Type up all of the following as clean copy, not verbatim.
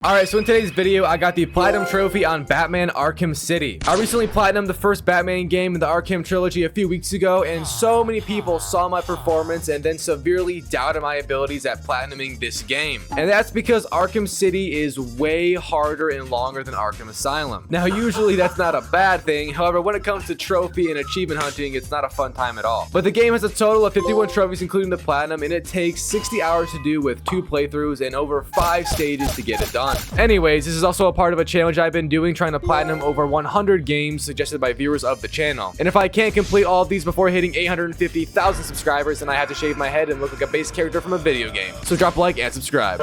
Alright, so in today's video, I got the Platinum Trophy on Batman Arkham City. I recently Platinumed the first Batman game in the Arkham trilogy a few weeks ago, and so many people saw my performance and then severely doubted my abilities at Platinuming this game. And that's because Arkham City is way harder and longer than Arkham Asylum. Now, usually that's not a bad thing, however, when it comes to trophy and achievement hunting, it's not a fun time at all. But the game has a total of 51 trophies including the Platinum, and it takes 60 hours to do with 2 playthroughs and over 5 stages to get it done. Anyways, this is also a part of a challenge I've been doing, trying to platinum over 100 games suggested by viewers of the channel. And if I can't complete all of these before hitting 850,000 subscribers, then I have to shave my head and look like a base character from a video game. So drop a like and subscribe.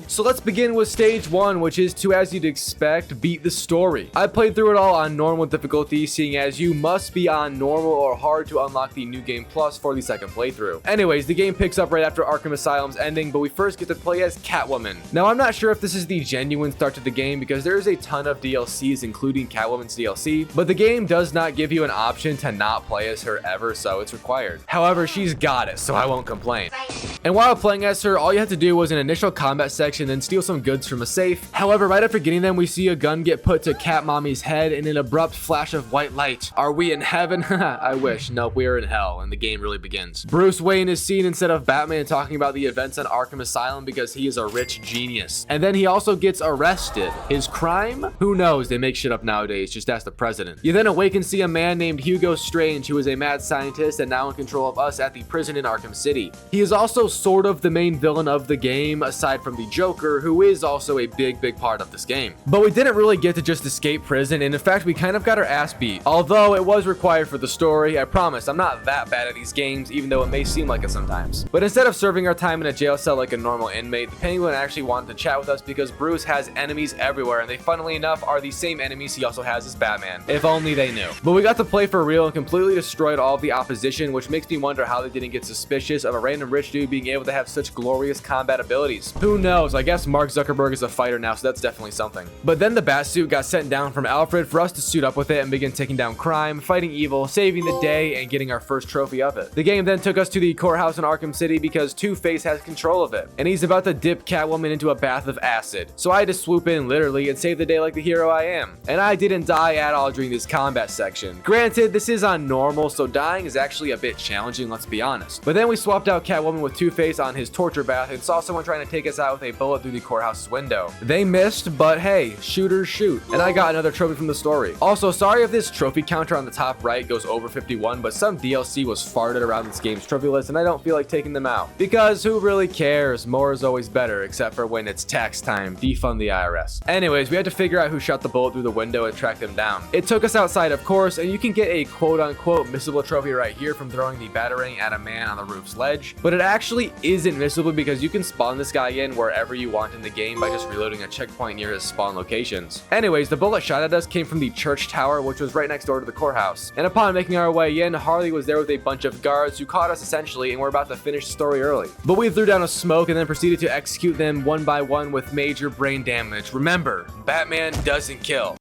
So let's begin with stage 1, which is to, as you'd expect, beat the story. I played through it all on normal difficulty, seeing as you must be on normal or hard to unlock the New Game Plus for the second playthrough. Anyways, the game picks up right after Arkham Asylum's ending, but we first get to play as Catwoman. Now, I'm not sure if this is the genuine start to the game because there is a ton of DLCs including Catwoman's DLC, but the game does not give you an option to not play as her ever, so it's required. However, she's got it, so I won't complain. And while playing as her, all you have to do was an initial combat section, then steal some goods from a safe. However, right after getting them, we see a gun get put to Catmommy's head in an abrupt flash of white light. Are we in heaven? I wish. Nope, we are in hell, and the game really begins. Bruce Wayne is seen instead of Batman talking about the events on Arkham Asylum because he is a rich genius. And then he also gets arrested. His crime? Who knows? They make shit up nowadays. Just ask the president. You then awake and see a man named Hugo Strange, who is a mad scientist and now in control of us at the prison in Arkham City. He is also sort of the main villain of the game, aside from the Joker, who is also a big part of this game. But we didn't really get to just escape prison, and in fact, we kind of got our ass beat. Although it was required for the story, I promise I'm not that bad at these games, even though it may seem like it sometimes. But instead of serving our time in a jail cell like a normal inmate, the Penguin actually wanted to chat with us because Bruce has enemies everywhere, and they funnily enough are the same enemies he also has as Batman. If only they knew. But we got to play for real and completely destroyed all of the opposition, which makes me wonder how they didn't get suspicious of a random rich dude being able to have such glorious combat abilities. Who knows? I guess Mark Zuckerberg is a fighter now, so that's definitely something. But then the Batsuit got sent down from Alfred for us to suit up with it and begin taking down crime, fighting evil, saving the day, and getting our first trophy of it. The game then took us to the courthouse in Arkham City because Two-Face has control of it, and he's about to dip Catwoman into a bath of acid. So I had to swoop in literally and save the day like the hero I am. And I didn't die at all during this combat section. Granted, this is on normal, so dying is actually a bit challenging, let's be honest. But then we swapped out Catwoman with Two-Face on his torture bath and saw someone trying to take us out with a bullet through the courthouse window. They missed, but hey, shooters shoot. And I got another trophy from the story. Also, sorry if this trophy counter on the top right goes over 51, but some DLC was farted around this game's trophy list and I don't feel like taking them out. Because who really cares? More is always better, except for when it's tax time. Defund the IRS. Anyways, we had to figure out who shot the bullet through the window and track them down. It took us outside, of course, and you can get a quote-unquote missable trophy right here from throwing the batarang at a man on the roof's ledge, but it actually isn't missable because you can spawn this guy in wherever you want in the game by just reloading a checkpoint near his spawn locations. Anyways, the bullet shot at us came from the church tower, which was right next door to the courthouse. And upon making our way in, Harley was there with a bunch of guards who caught us essentially and were about to finish the story early. But we threw down a smoke and then proceeded to execute them one by one with major brain damage. Remember, Batman doesn't kill.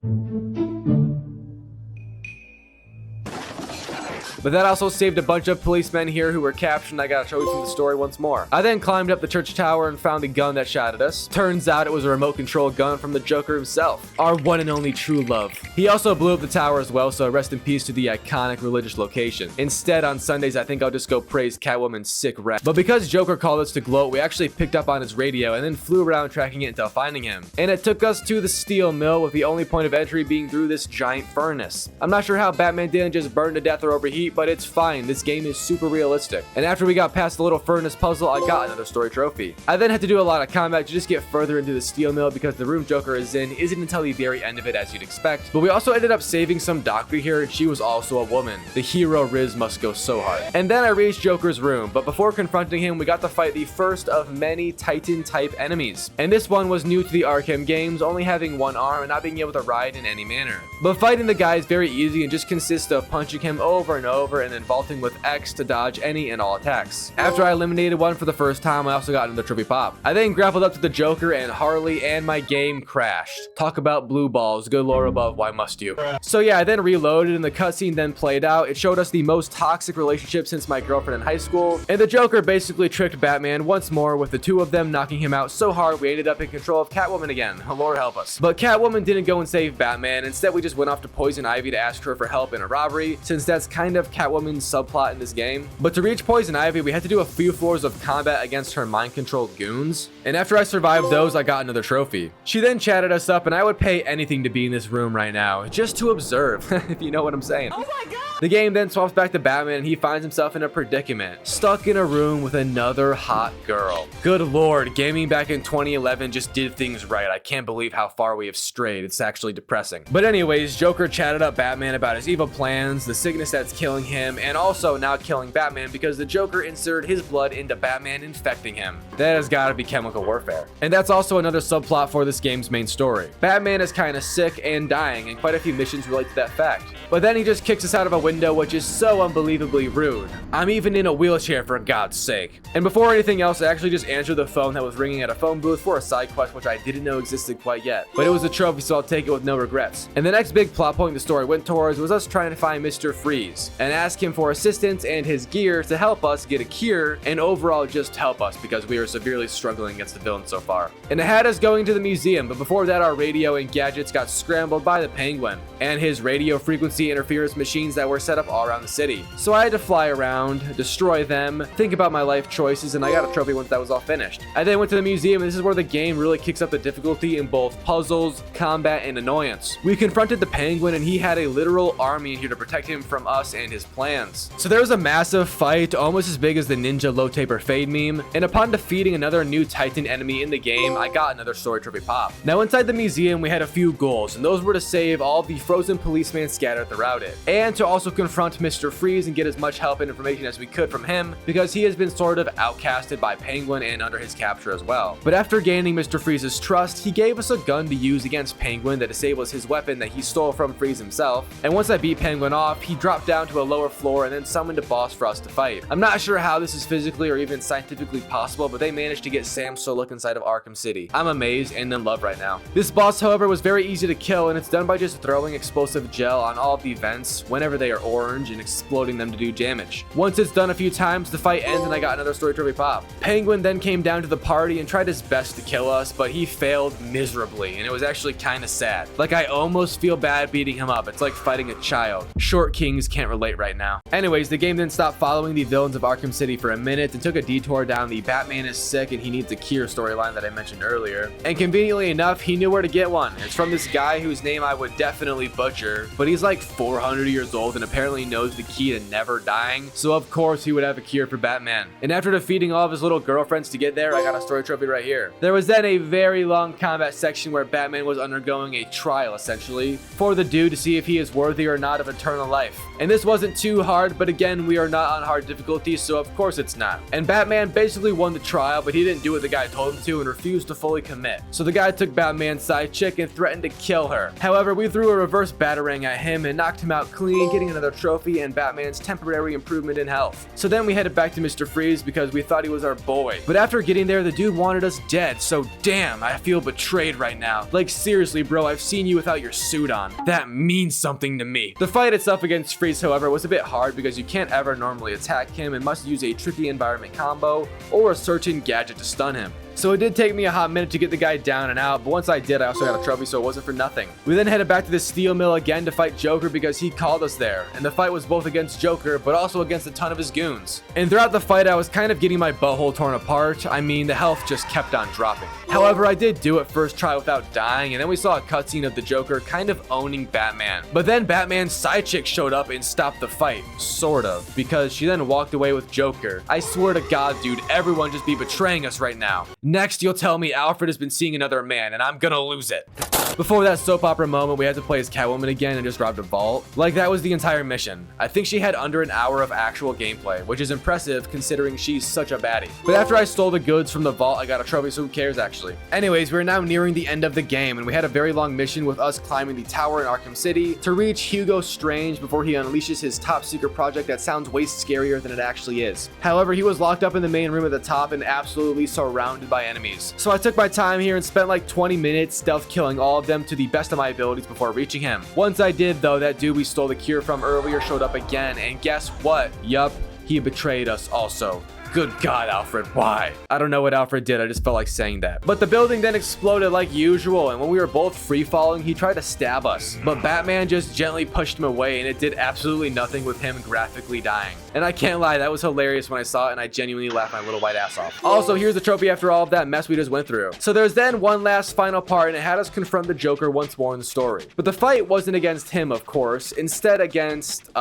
But that also saved a bunch of policemen here who were captured, and I got a trophy from the story once more. I then climbed up the church tower and found the gun that shot at us. Turns out it was a remote control gun from the Joker himself, our one and only true love. He also blew up the tower as well, so rest in peace to the iconic religious location. Instead, on Sundays, I think I'll just go praise Catwoman's sick rep. But because Joker called us to gloat, we actually picked up on his radio and then flew around tracking it until finding him. And it took us to the steel mill, with the only point of entry being through this giant furnace. I'm not sure how Batman didn't just burn to death or overheat, but it's fine. This game is super realistic. And after we got past the little furnace puzzle, I got another story trophy. I then had to do a lot of combat to just get further into the steel mill because the room Joker is in isn't until the very end of it, as you'd expect. But we also ended up saving some doctor here, and she was also a woman. The hero Riz must go so hard. And then I reached Joker's room, but before confronting him, we got to fight the first of many Titan type enemies. And this one was new to the Arkham games, only having one arm and not being able to ride in any manner. But fighting the guy is very easy and just consists of punching him over and over over and then vaulting with X to dodge any and all attacks. After I eliminated one for the first time, I also got another trophy pop. I then grappled up to the Joker and Harley, and my game crashed. Talk about blue balls, good lord above, why must you? So yeah, I then reloaded and the cutscene then played out. It showed us the most toxic relationship since my girlfriend in high school, and the Joker basically tricked Batman once more, with the two of them knocking him out so hard we ended up in control of Catwoman again. Lord help us. But Catwoman didn't go and save Batman. Instead, we just went off to Poison Ivy to ask her for help in a robbery, since that's kind of Catwoman's subplot in this game. But to reach Poison Ivy, we had to do a few floors of combat against her mind-controlled goons, and after I survived those, I got another trophy. She then chatted us up, and I would pay anything to be in this room right now, just to observe, if you know what I'm saying. Oh my god! The game then swaps back to Batman, and he finds himself in a predicament, stuck in a room with another hot girl. Good lord, gaming back in 2011 just did things right. I can't believe how far we have strayed. It's actually depressing. But anyways, Joker chatted up Batman about his evil plans, the sickness that's killing him, and also now killing Batman because the Joker inserted his blood into Batman, infecting him. That has got to be chemical warfare. And that's also another subplot for this game's main story. Batman is kind of sick and dying, and quite a few missions relate to that fact. But then he just kicks us out of a window, which is so unbelievably rude. I'm even in a wheelchair, for God's sake. And before anything else, I actually just answered the phone that was ringing at a phone booth for a side quest, which I didn't know existed quite yet. But it was a trophy, so I'll take it with no regrets. And the next big plot point the story went towards was us trying to find Mr. Freeze and ask him for assistance and his gear to help us get a cure and overall just help us because we are severely struggling against the villain so far. And it had us going to the museum, but before that our radio and gadgets got scrambled by the Penguin and his radio frequency interference machines that were set up all around the city. So I had to fly around, destroy them, think about my life choices, and I got a trophy once that was all finished. I then went to the museum, and this is where the game really kicks up the difficulty in both puzzles, combat, and annoyance. We confronted the Penguin, and he had a literal army in here to protect him from us and his plans. So there was a massive fight, almost as big as the Ninja Low Taper Fade meme, and upon defeating another new Titan enemy in the game, I got another story trophy pop. Now inside the museum, we had a few goals, and those were to save all the frozen policemen scattered throughout it, and to also confront Mr. Freeze and get as much help and information as we could from him, because he has been sort of outcasted by Penguin and under his capture as well. But after gaining Mr. Freeze's trust, he gave us a gun to use against Penguin that disables his weapon that he stole from Freeze himself, and once I beat Penguin off, he dropped down to a lower floor and then summoned a boss for us to fight. I'm not sure how this is physically or even scientifically possible, but they managed to get Sam Solik inside of Arkham City. I'm amazed and in love right now. This boss, however, was very easy to kill, and it's done by just throwing explosive gel on all of the vents whenever they are orange and exploding them to do damage. Once it's done a few times, the fight ends and I got another story trophy pop. Penguin then came down to the party and tried his best to kill us, but he failed miserably, and it was actually kind of sad. Like, I almost feel bad beating him up. It's like fighting a child. Short kings can't relate right now. Anyways, the game then stopped following the villains of Arkham City for a minute and took a detour down the Batman is sick and he needs a cure storyline that I mentioned earlier. And conveniently enough, he knew where to get one. It's from this guy whose name I would definitely butcher, but he's like 400 years old and apparently knows the key to never dying, so of course he would have a cure for Batman. And after defeating all of his little girlfriends to get there, I got a story trophy right here. There was then a very long combat section where Batman was undergoing a trial, essentially, for the dude to see if he is worthy or not of eternal life. And this wasn't too hard, but again, we are not on hard difficulty, so of course it's not. And Batman basically won the trial, but he didn't do what the guy told him to and refused to fully commit. So the guy took Batman's side chick and threatened to kill her. However, we threw a reverse batarang at him and knocked him out clean, getting another trophy and Batman's temporary improvement in health. So then we headed back to Mr. Freeze because we thought he was our boy. But after getting there, the dude wanted us dead, so damn, I feel betrayed right now. Like seriously, bro, I've seen you without your suit on. That means something to me. The fight itself against Freeze, however, was a bit hard because you can't ever normally attack him and must use a tricky environment combo or a certain gadget to stun him. So it did take me a hot minute to get the guy down and out, but once I did, I also got a trophy, so it wasn't for nothing. We then headed back to the steel mill again to fight Joker because he called us there, and the fight was both against Joker, but also against a ton of his goons. And throughout the fight, I was kind of getting my butthole torn apart. I mean, the health just kept on dropping. However, I did do it first try without dying, and then we saw a cutscene of the Joker kind of owning Batman. But then Batman's side chick showed up and stopped the fight, sort of, because she then walked away with Joker. I swear to God, dude, everyone just be betraying us right now. Next, you'll tell me Alfred has been seeing another man, and I'm gonna lose it. Before that soap opera moment, we had to play as Catwoman again and just robbed a vault. Like, that was the entire mission. I think she had under an hour of actual gameplay, which is impressive considering she's such a baddie. But after I stole the goods from the vault, I got a trophy, so who cares actually. Anyways, we're now nearing the end of the game, and we had a very long mission with us climbing the tower in Arkham City to reach Hugo Strange before he unleashes his top secret project that sounds way scarier than it actually is. However, he was locked up in the main room at the top and absolutely surrounded by enemies. So I took my time here and spent like 20 minutes stealth killing all of them to the best of my abilities before reaching him. Once I did though, that dude we stole the cure from earlier showed up again, and guess what? Yup, he betrayed us also. Good God, Alfred, why? I don't know what Alfred did, I just felt like saying that. But the building then exploded like usual, and when we were both free-falling, he tried to stab us. But Batman just gently pushed him away, and it did absolutely nothing with him graphically dying. And I can't lie, that was hilarious when I saw it, and I genuinely laughed my little white ass off. Also, here's the trophy after all of that mess we just went through. So there's then one last final part, and it had us confront the Joker once more in the story. But the fight wasn't against him, of course, instead against,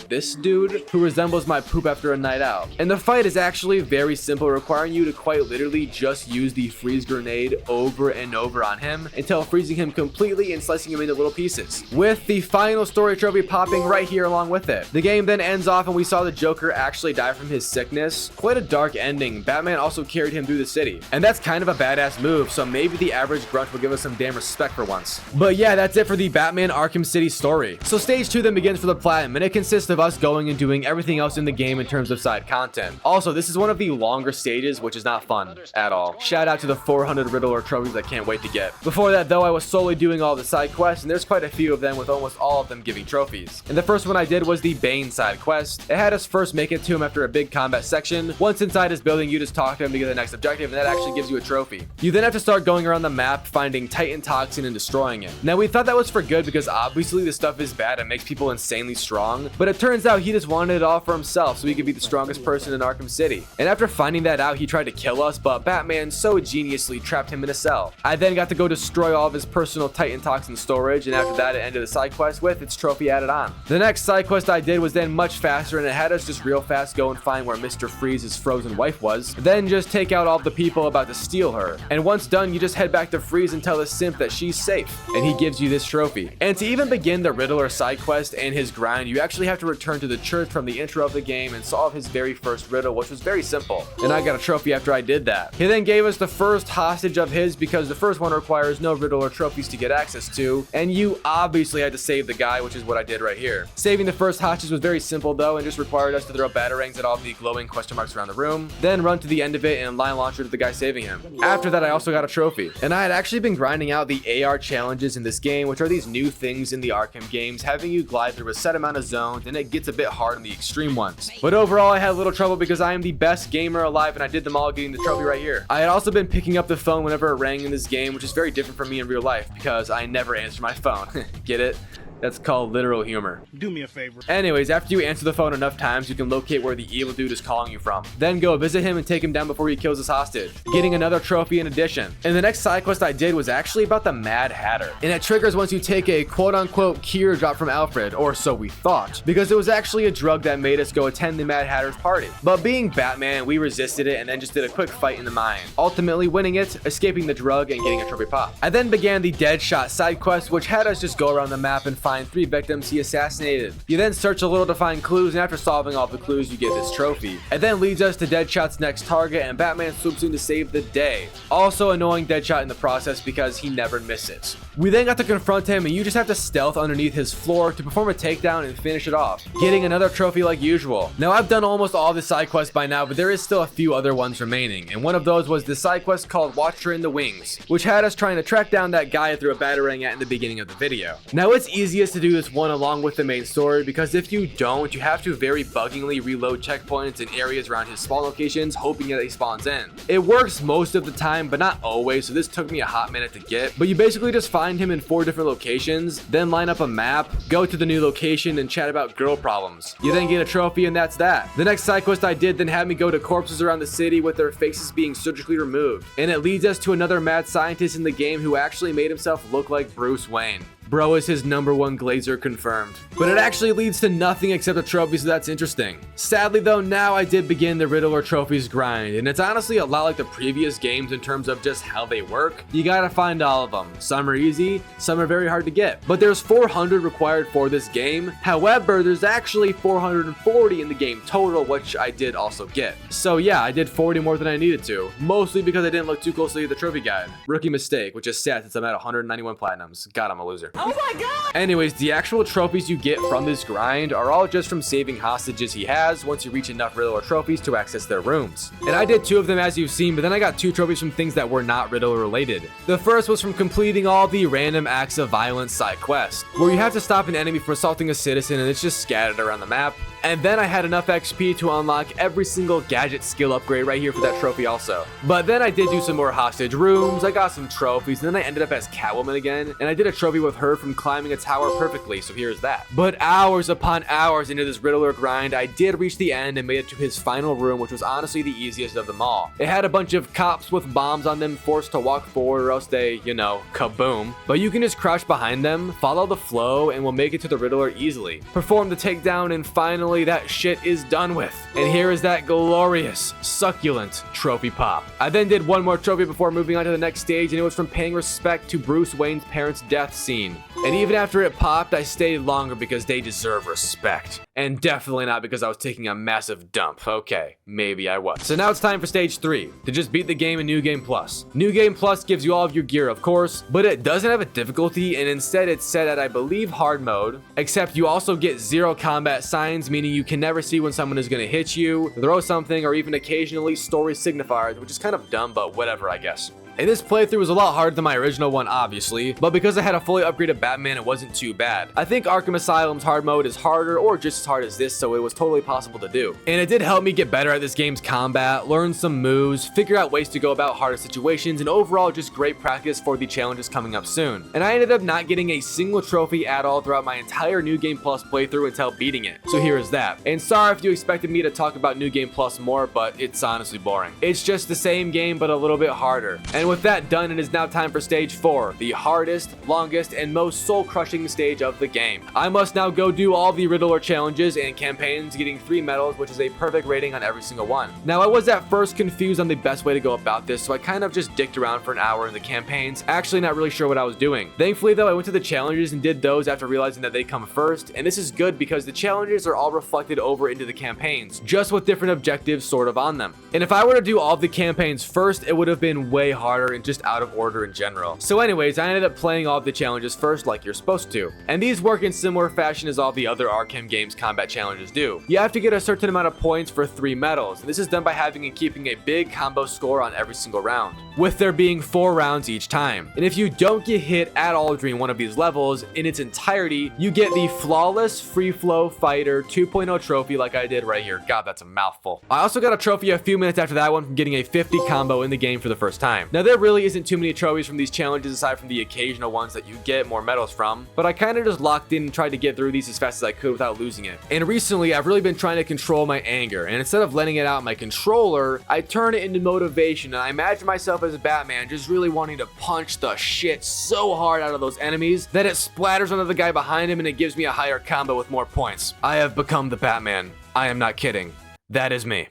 this dude who resembles my poop after a night out. And the fight is actually very simple, requiring you to quite literally just use the freeze grenade over and over on him until freezing him completely and slicing him into little pieces, with the final story trophy popping right here along with it. The game then ends off and we saw the Joker actually die from his sickness. Quite a dark ending. Batman also carried him through the city, and that's kind of a badass move, so maybe the average grunt will give us some damn respect for once. But yeah, that's it for the Batman Arkham City story. So stage 2 then begins for the Platinum, and it consists of us going and doing everything else in the game in terms of side content. Also, this is one of the longer stages, which is not fun at all. Shout out to the 400 Riddler trophies I can't wait to get. Before that though, I was solely doing all the side quests, and there's quite a few of them with almost all of them giving trophies. And the first one I did was the Bane side quest. It had us first make it to him after a big combat section. Once inside his building, you just talk to him to get the next objective, and that actually gives you a trophy. You then have to start going around the map, finding Titan Toxin and destroying it. Now we thought that was for good because obviously this stuff is bad and makes people insanely strong, but it turns out he just wanted it all for himself so he could be the strongest person in Arkham City. And after finding that out, he tried to kill us, but Batman so geniusly trapped him in a cell. I then got to go destroy all of his personal Titan Toxin storage, and after that it ended the side quest with its trophy added on. The next side quest I did was then much faster, and it had us just real fast go and find where Mr. Freeze's frozen wife was, then just take out all the people about to steal her. And once done, you just head back to Freeze and tell the simp that she's safe, and he gives you this trophy. And to even begin the Riddler side quest and his grind, you actually have to return to the church from the intro of the game and solve his very first riddle, which was very simple. And I got a trophy after I did that. He then gave us the first hostage of his because the first one requires no Riddler trophies to get access to, and you obviously had to save the guy, which is what I did right here. Saving the first hostage was very simple though, and just required us to throw batarangs at all the glowing question marks around the room, then run to the end of it and line launcher to the guy saving him. After that, I also got a trophy. And I had actually been grinding out the AR challenges in this game, which are these new things in the Arkham games, having you glide through a set amount of zones, and it gets a bit hard in the extreme ones. But overall, I had a little trouble because I am the best gamer alive, and I did them all getting the trophy right here. I had also been picking up the phone whenever it rang in this game, which is very different from me in real life because I never answer my phone. Get it? That's called literal humor. Do me a favor. Anyways, after you answer the phone enough times, you can locate where the evil dude is calling you from. Then go visit him and take him down before he kills his hostage, getting another trophy in addition. And the next side quest I did was actually about the Mad Hatter. And it triggers once you take a quote-unquote cure drop from Alfred, or so we thought, because it was actually a drug that made us go attend the Mad Hatter's party. But being Batman, we resisted it and then just did a quick fight in the mine, ultimately winning it, escaping the drug, and getting a trophy pop. I then began the Deadshot side quest, which had us just go around the map and find 3 victims he assassinated. You then search a little to find clues, and after solving all the clues, you get this trophy. It then leads us to Deadshot's next target, and Batman swoops in to save the day. Also annoying Deadshot in the process because he never misses. We then got to confront him, and you just have to stealth underneath his floor to perform a takedown and finish it off, getting another trophy like usual. Now I've done almost all the side quests by now, but there is still a few other ones remaining, and one of those was the side quest called Watcher in the Wings, which had us trying to track down that guy I threw a batarang at in the beginning of the video. Now it's easiest to do this one along with the main story, because if you don't, you have to very buggingly reload checkpoints in areas around his spawn locations, hoping that he spawns in. It works most of the time, but not always, so this took me a hot minute to get. But you basically just find him in 4 different locations, then line up a map, go to the new location, and chat about girl problems. You then get a trophy, and that's that. The next side quest I did then had me go to corpses around the city with their faces being surgically removed, and it leads us to another mad scientist in the game who actually made himself look like Bruce Wayne. Bro is his #1 glazer confirmed. But it actually leads to nothing except a trophy, so that's interesting. Sadly though, now I did begin the Riddler trophies grind, and it's honestly a lot like the previous games in terms of just how they work. You gotta find all of them. Some are easy, some are very hard to get. But there's 400 required for this game. However, there's actually 440 in the game total, which I did also get. So yeah, I did 40 more than I needed to, mostly because I didn't look too closely at the trophy guide. Rookie mistake, which is sad since I'm at 191 platinums. God, I'm a loser. Oh my god! Anyways, the actual trophies you get from this grind are all just from saving hostages he has once you reach enough Riddler trophies to access their rooms. And I did 2 of them as you've seen, but then I got 2 trophies from things that were not Riddler related. The first was from completing all the random acts of violence side quests, where you have to stop an enemy from assaulting a citizen and it's just scattered around the map. And then I had enough XP to unlock every single gadget skill upgrade right here for that trophy also. But then I did do some more hostage rooms, I got some trophies, and then I ended up as Catwoman again, and I did a trophy with her from climbing a tower perfectly, so here's that. But hours upon hours into this Riddler grind, I did reach the end and made it to his final room, which was honestly the easiest of them all. It had a bunch of cops with bombs on them forced to walk forward or else they, you know, kaboom. But you can just crouch behind them, follow the flow, and we'll make it to the Riddler easily. Perform the takedown, and finally that shit is done with. And here is that glorious, succulent trophy pop. I then did one more trophy before moving on to the next stage, and it was from paying respect to Bruce Wayne's parents' death scene. And even after it popped, I stayed longer because they deserve respect. And definitely not because I was taking a massive dump. Okay, maybe I was. So now it's time for stage 3, to just beat the game in New Game Plus. New Game Plus gives you all of your gear, of course, but it doesn't have a difficulty, and instead it's set at, I believe, hard mode, except you also get 0 combat signs, meaning you can never see when someone is going to hit you, throw something, or even occasionally story signifiers, which is kind of dumb, but whatever, I guess. And this playthrough was a lot harder than my original one, obviously, but because I had a fully upgraded Batman, it wasn't too bad. I think Arkham Asylum's hard mode is harder or just as hard as this, so it was totally possible to do. And it did help me get better at this game's combat, learn some moves, figure out ways to go about harder situations, and overall just great practice for the challenges coming up soon. And I ended up not getting a single trophy at all throughout my entire New Game Plus playthrough until beating it. So here is that. And sorry if you expected me to talk about New Game Plus more, but it's honestly boring. It's just the same game, but a little bit harder. And with that done, it is now time for stage 4, the hardest, longest, and most soul-crushing stage of the game. I must now go do all the Riddler challenges and campaigns, getting 3 medals, which is a perfect rating on every single one. Now, I was at first confused on the best way to go about this, so I kind of just dicked around for an hour in the campaigns, actually not really sure what I was doing. Thankfully though, I went to the challenges and did those after realizing that they come first, and this is good because the challenges are all reflected over into the campaigns, just with different objectives sort of on them. And if I were to do all of the campaigns first, it would have been way harder and just out of order in general. So anyways, I ended up playing all of the challenges first like you're supposed to. And these work in similar fashion as all the other Arkham games combat challenges do. You have to get a certain amount of points for 3 medals, and this is done by having and keeping a big combo score on every single round, with there being 4 rounds each time. And if you don't get hit at all during one of these levels in its entirety, you get the Flawless Free Flow Fighter 2.0 trophy like I did right here. God, that's a mouthful. I also got a trophy a few minutes after that one from getting a 50 combo in the game for the first time. Now there really isn't too many trophies from these challenges aside from the occasional ones that you get more medals from, but I kind of just locked in and tried to get through these as fast as I could without losing it. And recently I've really been trying to control my anger, and instead of letting it out in my controller, I turn it into motivation, and I imagine myself as a Batman just really wanting to punch the shit so hard out of those enemies that it splatters onto the guy behind him and it gives me a higher combo with more points. I have become the Batman. I am not kidding. That is me.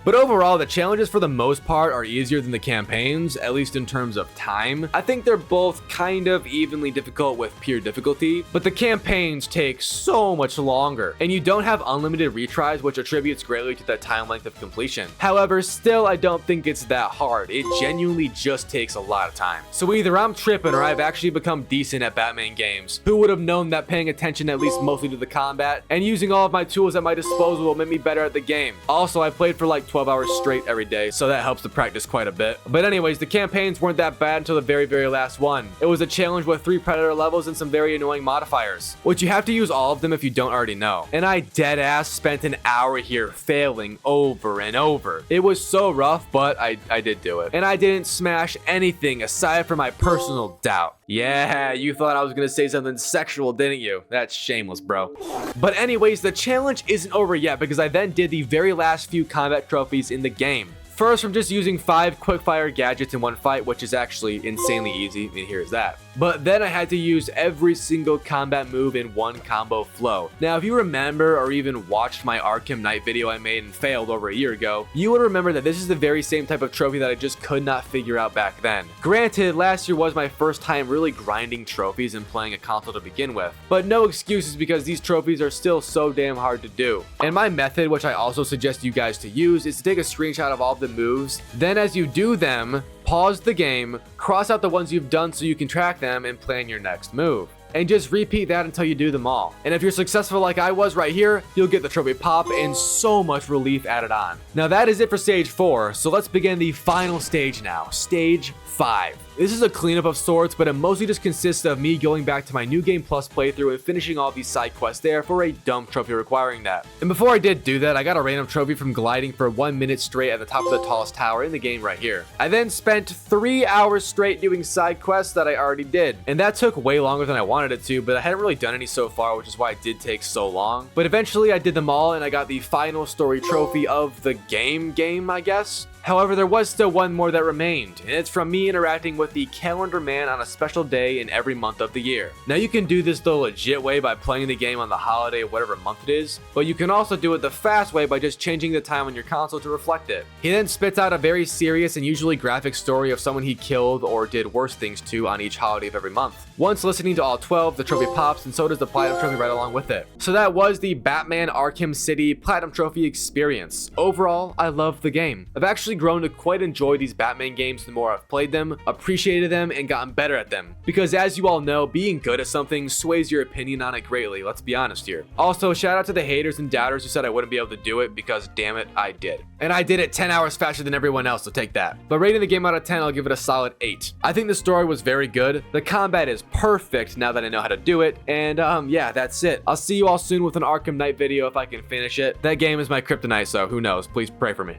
But overall, the challenges for the most part are easier than the campaigns, at least in terms of time. I think they're both kind of evenly difficult with pure difficulty, but the campaigns take so much longer, and you don't have unlimited retries, which attributes greatly to the time length of completion. However, still, I don't think it's that hard. It genuinely just takes a lot of time. So either I'm tripping or I've actually become decent at Batman games. Who would have known that paying attention at least mostly to the combat and using all of my tools at my disposal will make me better at the game. Also, I played for like 12 hours straight every day, so that helps to practice quite a bit. But anyways, the campaigns weren't that bad until the very last one. It was a challenge with 3 Predator levels and some very annoying modifiers, which you have to use all of them if you don't already know. And I deadass spent an hour here failing over and over. It was so rough, but I did do it. And I didn't smash anything aside from my personal doubt. Yeah, you thought I was gonna say something sexual, didn't you? That's shameless, bro. But anyways, the challenge isn't over yet because I then did the very last few combat trophies in the game. First, from just using 5 quickfire gadgets in one fight, which is actually insanely easy, and here's that. But then I had to use every single combat move in one combo flow. Now, if you remember or even watched my Arkham Knight video I made and failed over a year ago, you would remember that this is the very same type of trophy that I just could not figure out back then. Granted, last year was my first time really grinding trophies and playing a console to begin with, but no excuses because these trophies are still so damn hard to do. And my method, which I also suggest you guys to use, is to take a screenshot of all of the moves, then as you do them, pause the game, cross out the ones you've done so you can track them and plan your next move. And just repeat that until you do them all. And if you're successful like I was right here, you'll get the trophy pop and so much relief added on. Now that is it for stage 4, so let's begin the final stage now, stage 5. This is a cleanup of sorts, but it mostly just consists of me going back to my New Game Plus playthrough and finishing all these side quests there for a dumb trophy requiring that. And before I did do that, I got a random trophy from gliding for 1 minute straight at the top of the tallest tower in the game right here. I then spent 3 hours straight doing side quests that I already did, and that took way longer than I wanted it to, but I hadn't really done any so far, which is why it did take so long. But eventually I did them all and I got the final story trophy of the game, I guess. However, there was still one more that remained, and it's from me interacting with the calendar man on a special day in every month of the year. Now you can do this the legit way by playing the game on the holiday of whatever month it is, but you can also do it the fast way by just changing the time on your console to reflect it. He then spits out a very serious and usually graphic story of someone he killed or did worse things to on each holiday of every month. Once listening to all 12, the trophy pops, and so does the Platinum Trophy right along with it. So that was the Batman Arkham City Platinum Trophy experience. Overall, I love the game. I've actually grown to quite enjoy these Batman games the more I've played them, appreciated them, and gotten better at them. Because as you all know, being good at something sways your opinion on it greatly, let's be honest here. Also, shout out to the haters and doubters who said I wouldn't be able to do it, because damn it, I did. And I did it 10 hours faster than everyone else, so take that. But rating the game out of 10, I'll give it a solid 8. I think the story was very good, the combat is perfect now that I know how to do it, and yeah, that's it. I'll see you all soon with an Arkham Knight video if I can finish it. That game is my kryptonite, so who knows, please pray for me.